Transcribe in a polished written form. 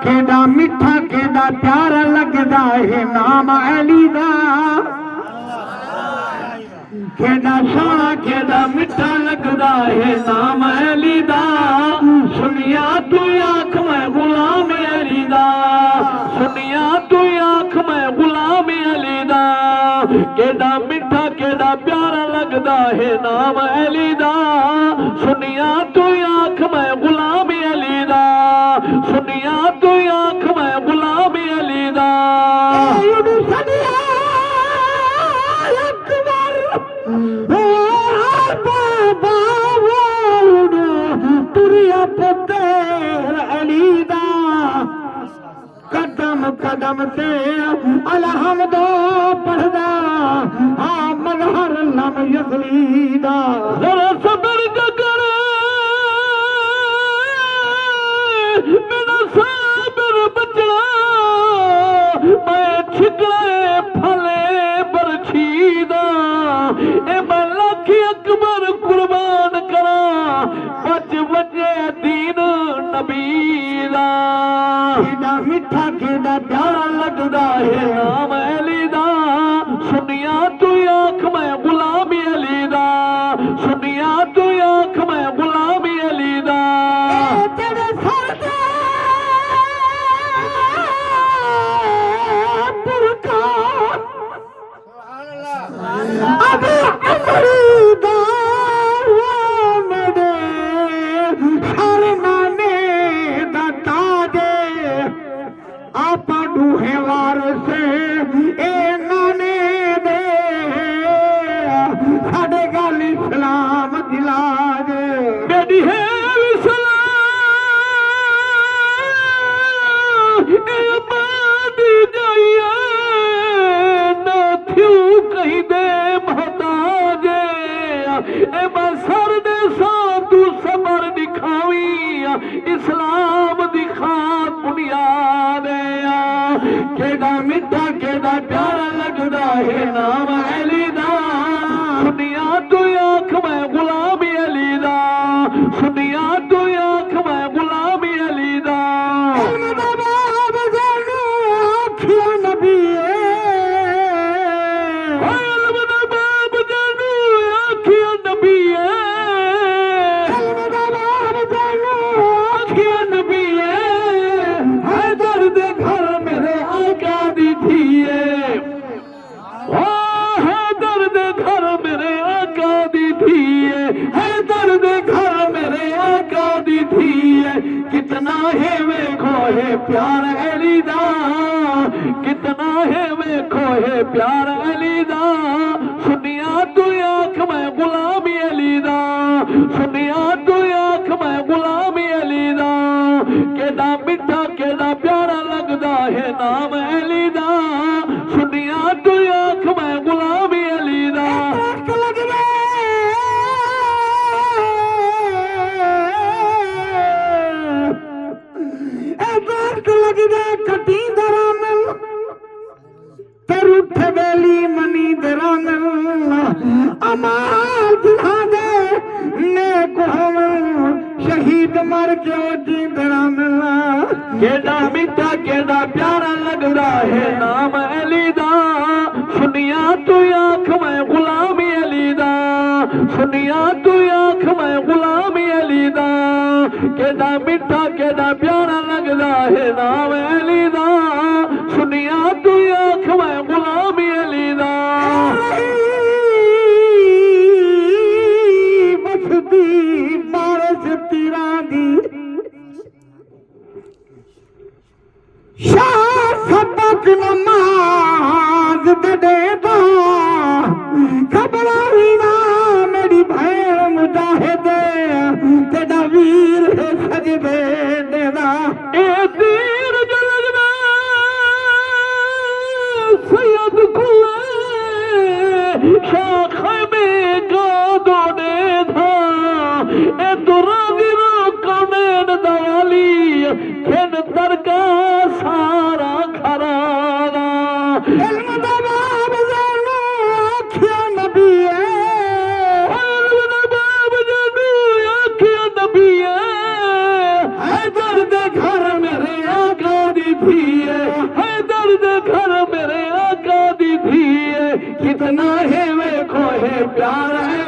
केड़ा मिठा केड़ा प्यारा लगदा है नाम अली दा, केड़ा सोना केड़ा मिठा लगदा है नाम अली दा। सुनिया तू आँख मैं गुलाम अली दा, सुनिया तू आँख मैं गुलाम अली दा। केड़ा मिठा केड़ा प्यारा लगदा है नाम अली दा। सुनिया तू आँख मैं गुलाम अली दा, सुनिया तू आँख मैं गुलाम अली दा। कदम कदम से अलहमदो पढ़दा हाँ मनहर नम यसलीदा। जरा सबर कर मेरा साबर बचना, मैं छिकले फले बरछीदा। ए मैं लाख अकबर कुर्बान करा, बच वजे दीन नबीदा। केड़ा मिठा केड़ा प्यारा लगदा है नाम अली दा। सुनिया तू आँख मैं गुलाम अली दा, सुनिया तू आँख मैं गुलाम अली दा। तेरे सर दे पुरखा अब अमरीदा मेरे हर नाने दा ताजे। आपा डूहे वार से ए नाने दे साढ़े गल इस्लाम दिलाज। मेरी है कहीं दे महताजे ए बसर दे सो तू सबर दिखावी इस्लाम दिखा बुनियाद। केड़ा मिठा केड़ा प्यारा लगदा है नाम अली दा। सुनिया तू आँख मैं गुलाम अली दा, सुनिया तू आँख मैं गुलाम अली दा। कितना है वेखो है प्यार अली दा, कितना है वेखो है प्यार अली दा। सुनिया तू आँख मैं गुलाम अली दा, सुनिया तू आँख मैं गुलाम अली दा। केड़ा मिठा केड़ा प्यारा लगदा है नाम अली दा। सुनिया तू आँख मैं गुलाम अली दा। कटी दरामल तर उठ बेली मनी दरामल अमाल दिखा दे ने को शहीद मर क्यों जी दरामल। केड़ा मिठा केड़ा प्यारा लगदा है नाम अली दा। सुनिया तू आँख मैं गुलाम अली दा, सुनिया तू आँख मैं गुलाम अली दा। केड़ा मिठा केड़ा प्यारा लगदा है नाम अली दा। सुनिया तू आँख मैं गुलाम अली दा। बसदी बारिश तीरा दी शाह सबक नमाज दे दो घबराई ना मेरी भैन मुजाहिद तेरा वीर है सजदे देदा। ए तीर जलदा सैयद कुए शाख में गादो दे था। ए दुरा गिरो कौन दवाली खेन दरका सारा खराना। इल्म दा बाब जानो आखिया नबी है, इल्म दा बाब जानो आखिया नबी है। दर्द घर मेरे आका दी थी है दर्द घर मेरे आका दी थी कितना है वे खोहे प्यार है